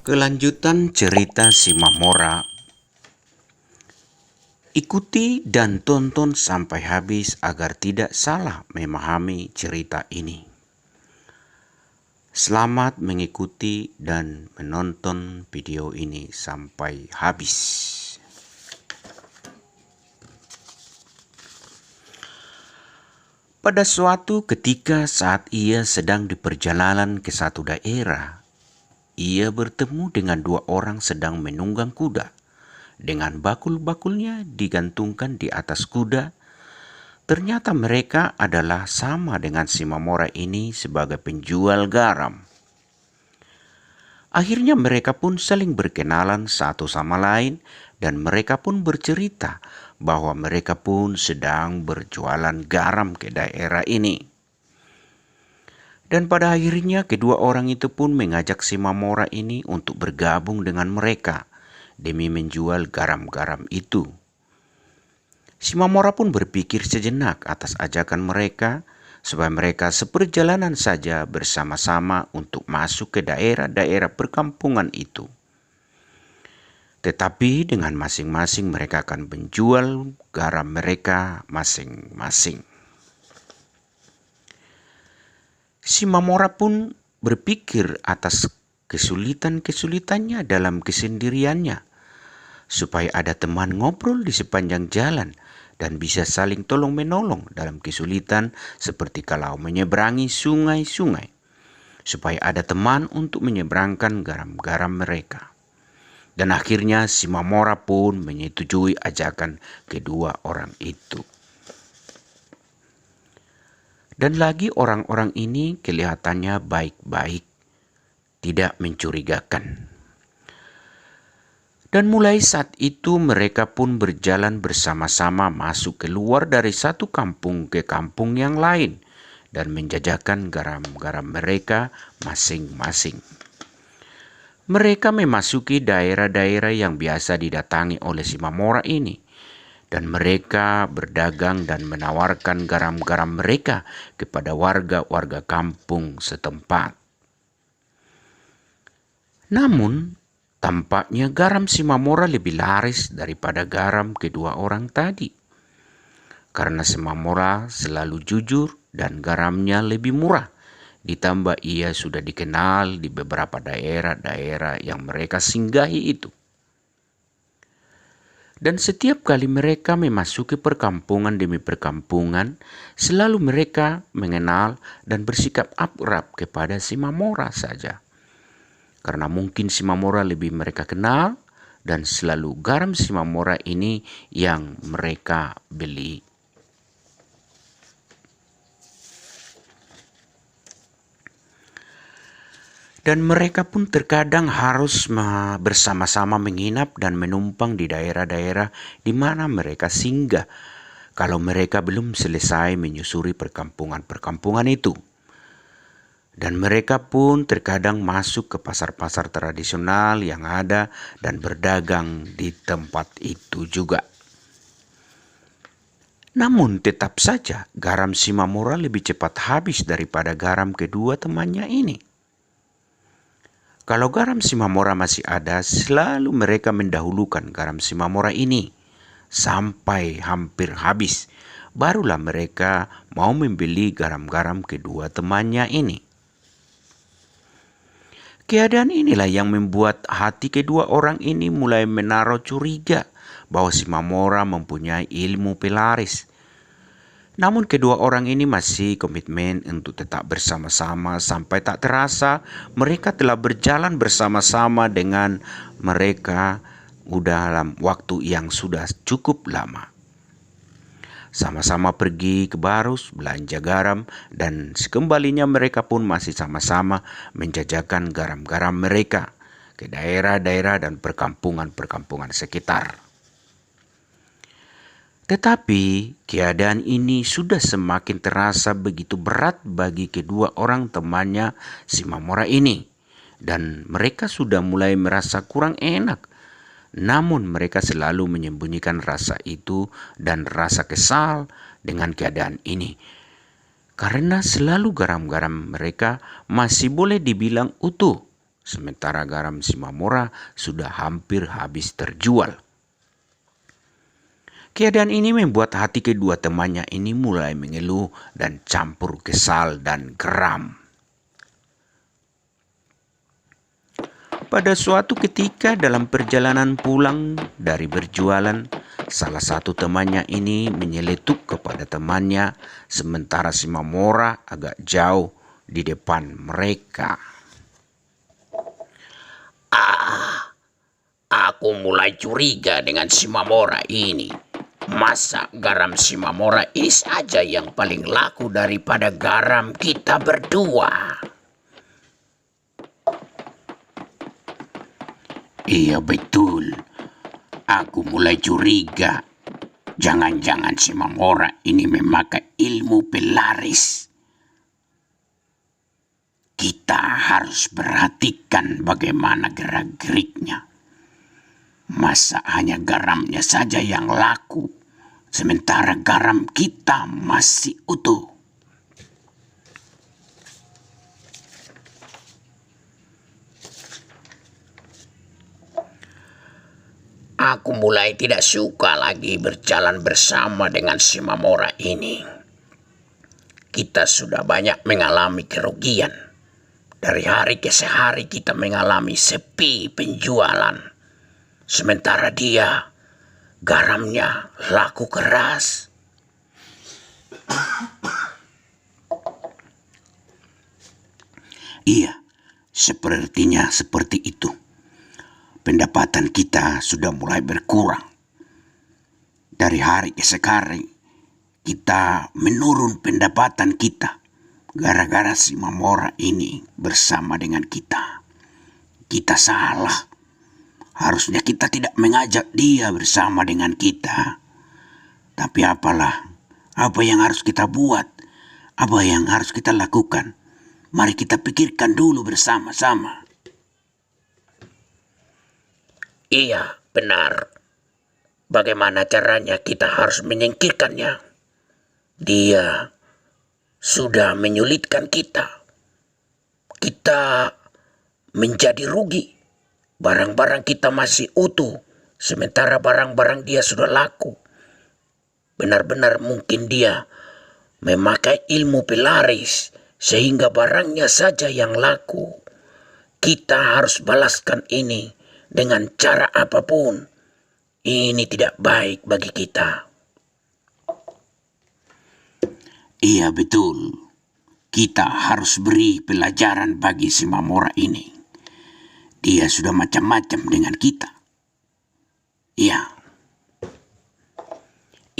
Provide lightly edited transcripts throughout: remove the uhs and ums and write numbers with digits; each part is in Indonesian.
Kelanjutan cerita si Mamora. Ikuti dan tonton sampai habis agar tidak salah memahami cerita ini. Selamat mengikuti dan menonton video ini sampai habis. Pada suatu ketika saat ia sedang di perjalanan ke satu daerah, ia bertemu dengan dua orang sedang menunggang kuda. Dengan bakul-bakulnya digantungkan di atas kuda, ternyata mereka adalah sama dengan si Mamora ini sebagai penjual garam. Akhirnya mereka pun saling berkenalan satu sama lain dan mereka pun bercerita bahwa mereka pun sedang berjualan garam ke daerah ini. Dan pada akhirnya kedua orang itu pun mengajak si Mamora ini untuk bergabung dengan mereka demi menjual garam-garam itu. Si Mamora pun berpikir sejenak atas ajakan mereka supaya mereka seperjalanan saja bersama-sama untuk masuk ke daerah-daerah perkampungan itu. Tetapi dengan masing-masing mereka akan menjual garam mereka masing-masing. Si Mamora pun berpikir atas kesulitan-kesulitannya dalam kesendiriannya, supaya ada teman ngobrol di sepanjang jalan dan bisa saling tolong-menolong dalam kesulitan seperti kalau menyeberangi sungai-sungai, supaya ada teman untuk menyeberangkan garam-garam mereka. Dan akhirnya si Mamora pun menyetujui ajakan kedua orang itu. Dan lagi orang-orang ini kelihatannya baik-baik, tidak mencurigakan. Dan mulai saat itu mereka pun berjalan bersama-sama masuk keluar dari satu kampung ke kampung yang lain dan menjajakan garam-garam mereka masing-masing. Mereka memasuki daerah-daerah yang biasa didatangi oleh si Mamora ini. Dan mereka berdagang dan menawarkan garam-garam mereka kepada warga-warga kampung setempat. Namun, tampaknya garam si Mamora lebih laris daripada garam kedua orang tadi. Karena si Mamora selalu jujur dan garamnya lebih murah. Ditambah ia sudah dikenal di beberapa daerah-daerah yang mereka singgahi itu. Dan setiap kali mereka memasuki perkampungan demi perkampungan, selalu mereka mengenal dan bersikap akrab kepada si Mamora saja. Karena mungkin si Mamora lebih mereka kenal dan selalu garam si Mamora ini yang mereka beli. Dan mereka pun terkadang harus bersama-sama menginap dan menumpang di daerah-daerah di mana mereka singgah kalau mereka belum selesai menyusuri perkampungan-perkampungan itu. Dan mereka pun terkadang masuk ke pasar-pasar tradisional yang ada dan berdagang di tempat itu juga. Namun tetap saja garam si Mamora lebih cepat habis daripada garam kedua temannya ini. Kalau garam si Mamora masih ada, selalu mereka mendahulukan garam si Mamora ini sampai hampir habis. Barulah mereka mau membeli garam-garam kedua temannya ini. Keadaan inilah yang membuat hati kedua orang ini mulai menaruh curiga bahwa si Mamora mempunyai ilmu pelaris. Namun kedua orang ini masih komitmen untuk tetap bersama-sama sampai tak terasa mereka telah berjalan bersama-sama dengan mereka dalam waktu yang sudah cukup lama. Sama-sama pergi ke Barus belanja garam dan sekembalinya mereka pun masih sama-sama menjajakan garam-garam mereka ke daerah-daerah dan perkampungan-perkampungan sekitar. Tetapi keadaan ini sudah semakin terasa begitu berat bagi kedua orang temannya si Mamora ini. Dan mereka sudah mulai merasa kurang enak. Namun mereka selalu menyembunyikan rasa itu dan rasa kesal dengan keadaan ini. Karena selalu garam-garam mereka masih boleh dibilang utuh sementara garam Shimamura sudah hampir habis terjual. Keadaan ini membuat hati kedua temannya ini mulai mengeluh dan campur kesal dan geram. Pada suatu ketika dalam perjalanan pulang dari berjualan, salah satu temannya ini menyeletuk kepada temannya sementara Shimamura agak jauh di depan mereka. Aku mulai curiga dengan Shimamura ini. Masa garam Shimamura ini saja yang paling laku daripada garam kita berdua? Iya betul, aku mulai curiga. Jangan-jangan Shimamura ini memakai ilmu pelaris. Kita harus perhatikan bagaimana gerak-geriknya. Masa hanya garamnya saja yang laku, sementara garam kita masih utuh. Aku mulai tidak suka lagi berjalan bersama dengan Shimamura ini. Kita sudah banyak mengalami kerugian. Dari hari ke hari kita mengalami sepi penjualan. Sementara dia, garamnya laku keras. Iya, sepertinya seperti itu. Pendapatan kita sudah mulai berkurang. Dari hari ke hari, kita menurun pendapatan kita. Gara-gara Shimamura ini bersama dengan kita. Kita salah. Harusnya kita tidak mengajak dia bersama dengan kita. Tapi apalah, apa yang harus kita buat? Apa yang harus kita lakukan? Mari kita pikirkan dulu bersama-sama. Iya, benar. Bagaimana caranya kita harus menyingkirkannya? Dia sudah menyulitkan kita. Kita menjadi rugi. Barang-barang kita masih utuh, sementara barang-barang dia sudah laku. Benar-benar mungkin dia memakai ilmu pelaris, sehingga barangnya saja yang laku. Kita harus balaskan ini dengan cara apapun. Ini tidak baik bagi kita. Iya betul. Kita harus beri pelajaran bagi Shimamura ini. Dia sudah macam-macam dengan kita. Iya.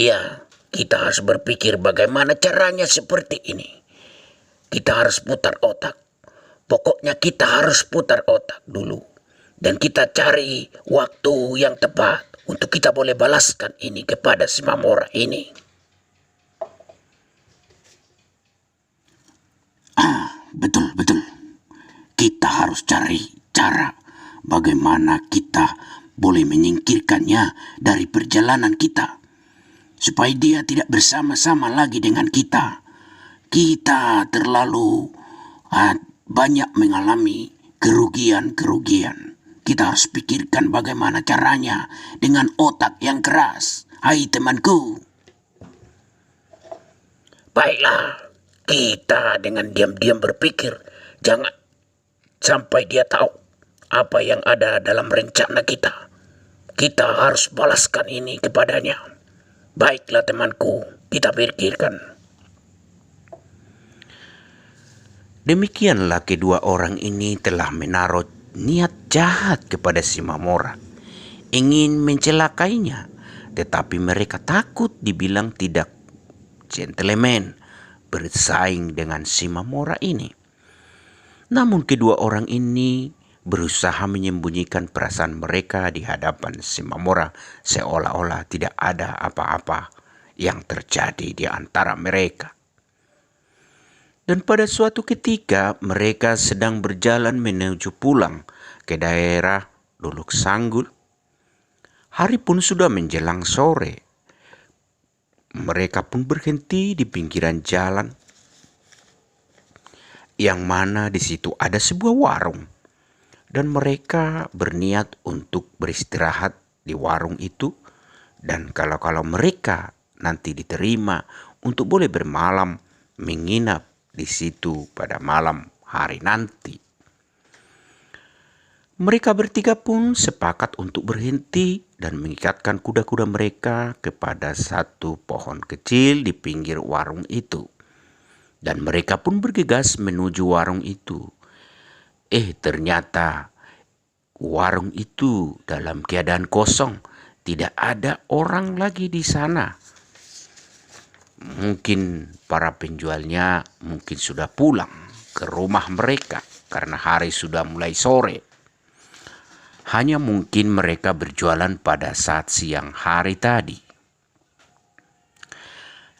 Ya, kita harus berpikir bagaimana caranya seperti ini. Kita harus putar otak. Pokoknya kita harus putar otak dulu. Dan kita cari waktu yang tepat untuk kita boleh balaskan ini kepada Shimamura ini. Betul. Kita harus cari cara bagaimana kita boleh menyingkirkannya dari perjalanan kita. Supaya dia tidak bersama-sama lagi dengan kita. Kita terlalu banyak mengalami kerugian. Kita harus pikirkan bagaimana caranya dengan otak yang keras. Hai temanku. Baiklah, kita dengan diam-diam berpikir. Jangan sampai dia tahu apa yang ada dalam rencana kita. Kita harus balaskan ini kepadanya. Baiklah temanku, kita pikirkan. Demikianlah kedua orang ini telah menaruh niat jahat kepada Shimamura, ingin mencelakainya, tetapi mereka takut dibilang tidak gentleman bersaing dengan Shimamura ini. Namun kedua orang ini berusaha menyembunyikan perasaan mereka di hadapan Shimamura, seolah-olah tidak ada apa-apa yang terjadi di antara mereka. Dan pada suatu ketika mereka sedang berjalan menuju pulang ke daerah Luluk Sanggul. Hari pun sudah menjelang sore. Mereka pun berhenti di pinggiran jalan, yang mana di situ ada sebuah warung. Dan mereka berniat untuk beristirahat di warung itu. Dan kalau mereka nanti diterima untuk boleh bermalam, menginap di situ pada malam hari nanti. Mereka bertiga pun sepakat untuk berhenti dan mengikatkan kuda-kuda mereka kepada satu pohon kecil di pinggir warung itu. Dan mereka pun bergegas menuju warung itu. Ternyata warung itu dalam keadaan kosong. Tidak ada orang lagi di sana. Mungkin para penjualnya mungkin sudah pulang ke rumah mereka karena hari sudah mulai sore. Hanya mungkin mereka berjualan pada saat siang hari tadi.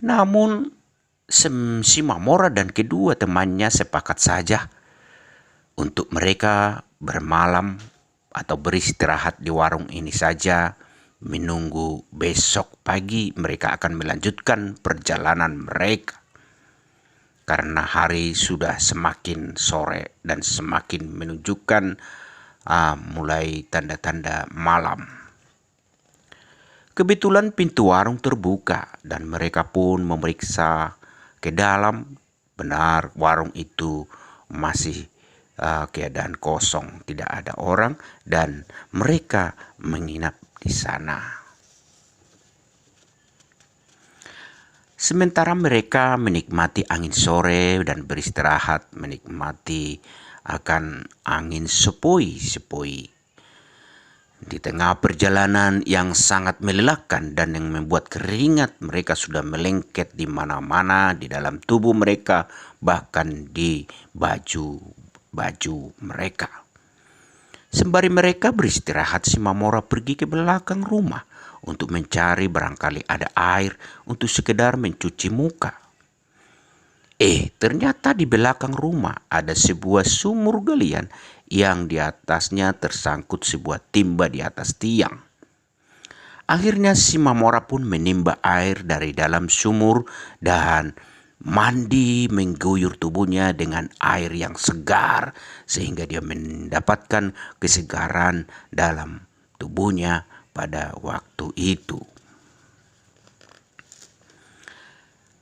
Namun si Mamora dan kedua temannya sepakat saja untuk mereka bermalam atau beristirahat di warung ini saja, menunggu besok pagi mereka akan melanjutkan perjalanan mereka. Karena hari sudah semakin sore dan semakin menunjukkan mulai tanda-tanda malam. Kebetulan pintu warung terbuka dan mereka pun memeriksa ke dalam. Benar, warung itu masih keadaan kosong, tidak ada orang, dan mereka menginap di sana. Sementara mereka menikmati angin sore dan beristirahat, menikmati akan angin sepoi-sepoi. Di tengah perjalanan yang sangat melelahkan dan yang membuat keringat mereka sudah melengket di mana-mana di dalam tubuh mereka, bahkan di baju mereka. Sembari mereka beristirahat, si Mamora pergi ke belakang rumah untuk mencari barangkali ada air untuk sekedar mencuci muka. Ternyata di belakang rumah ada sebuah sumur galian yang di atasnya tersangkut sebuah timba di atas tiang. Akhirnya si Mamora pun menimba air dari dalam sumur dan mandi mengguyur tubuhnya dengan air yang segar sehingga dia mendapatkan kesegaran dalam tubuhnya pada waktu itu.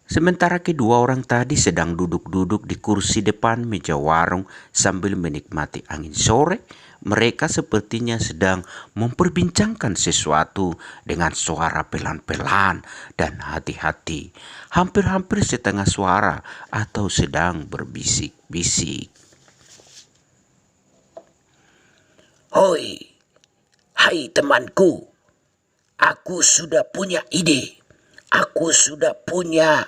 Sementara kedua orang tadi sedang duduk-duduk di kursi depan meja warung sambil menikmati angin sore, mereka sepertinya sedang memperbincangkan sesuatu dengan suara pelan-pelan dan hati-hati, hampir-hampir setengah suara atau sedang berbisik-bisik. Hoi, hai temanku, aku sudah punya ide. Aku sudah punya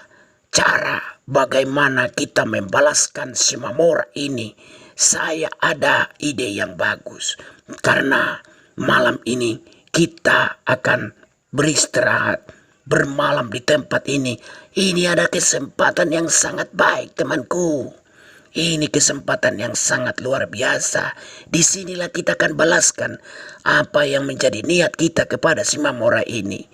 cara bagaimana kita membalaskan si Mamora ini. Saya ada ide yang bagus. Karena malam ini kita akan beristirahat, bermalam di tempat ini. Ini ada kesempatan yang sangat baik, temanku. Ini kesempatan yang sangat luar biasa. Disinilah kita akan balaskan apa yang menjadi niat kita kepada si Mamora ini.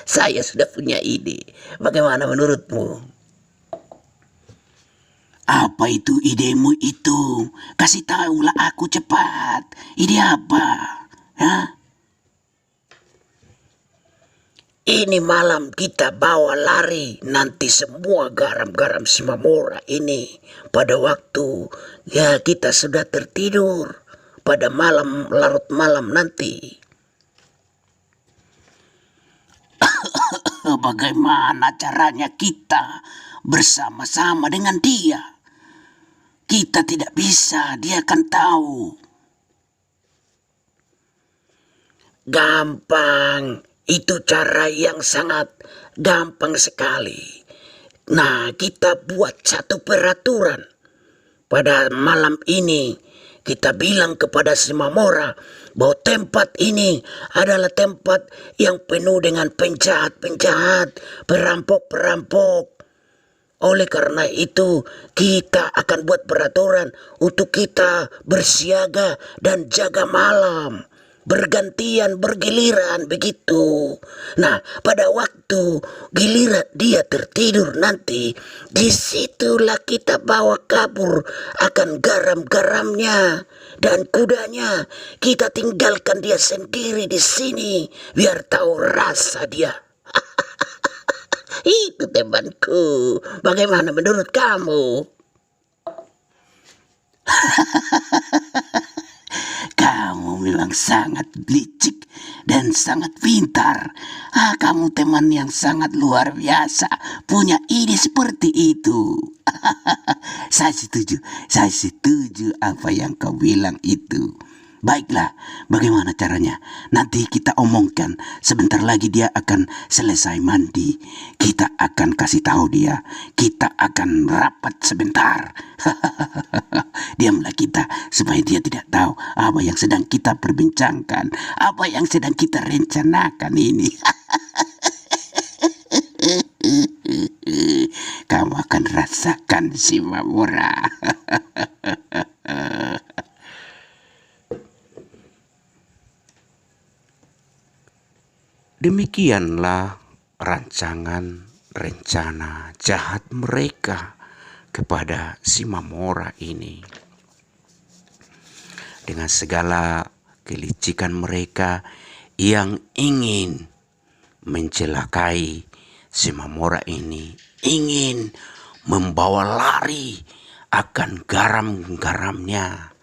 Saya sudah punya ide. Bagaimana menurutmu? Apa itu idemu itu? Kasih tahulah aku cepat. Ide apa? Hah? Ini malam kita bawa lari nanti semua garam-garam si Mamora ini. Pada waktu kita sudah tertidur. Pada malam larut malam nanti. Bagaimana caranya kita bersama-sama dengan dia? Kita tidak bisa, dia akan tahu. Gampang, itu cara yang sangat gampang sekali. Nah, kita buat satu peraturan. Pada malam ini kita bilang kepada si Mamora bahwa tempat ini adalah tempat yang penuh dengan penjahat-penjahat, perampok-perampok. Oleh karena itu, kita akan buat peraturan untuk kita bersiaga dan jaga malam. bergantian, bergiliran begitu. Nah, pada waktu giliran dia tertidur nanti, disitulah kita bawa kabur akan garam-garamnya dan kudanya. Kita tinggalkan dia sendiri di sini biar tahu rasa dia. Itu temanku. Bagaimana menurut kamu? Kamu memang sangat licik dan sangat pintar. Kamu teman yang sangat luar biasa, punya ide seperti itu. Saya setuju apa yang kau bilang itu. Baiklah, bagaimana caranya? Nanti kita omongkan. Sebentar lagi dia akan selesai mandi. Kita akan kasih tahu dia. Kita akan rapat sebentar. Diamlah kita supaya dia tidak tahu apa yang sedang kita perbincangkan, apa yang sedang kita rencanakan ini. Kamu akan rasakan si Mamora. Demikianlah rancangan rencana jahat mereka kepada si Mamora ini. Dengan segala kelicikan mereka yang ingin mencelakai si Mamora ini, ingin membawa lari akan garam-garamnya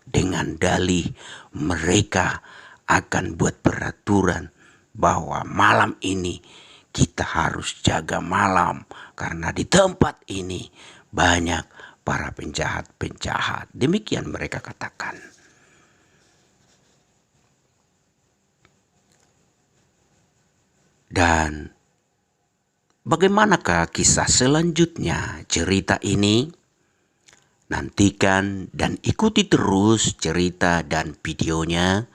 dengan dalih mereka akan buat peraturan bahwa malam ini kita harus jaga malam karena di tempat ini banyak para penjahat-penjahat. Demikian mereka katakan. Dan bagaimanakah kisah selanjutnya cerita ini? Nantikan dan ikuti terus cerita dan videonya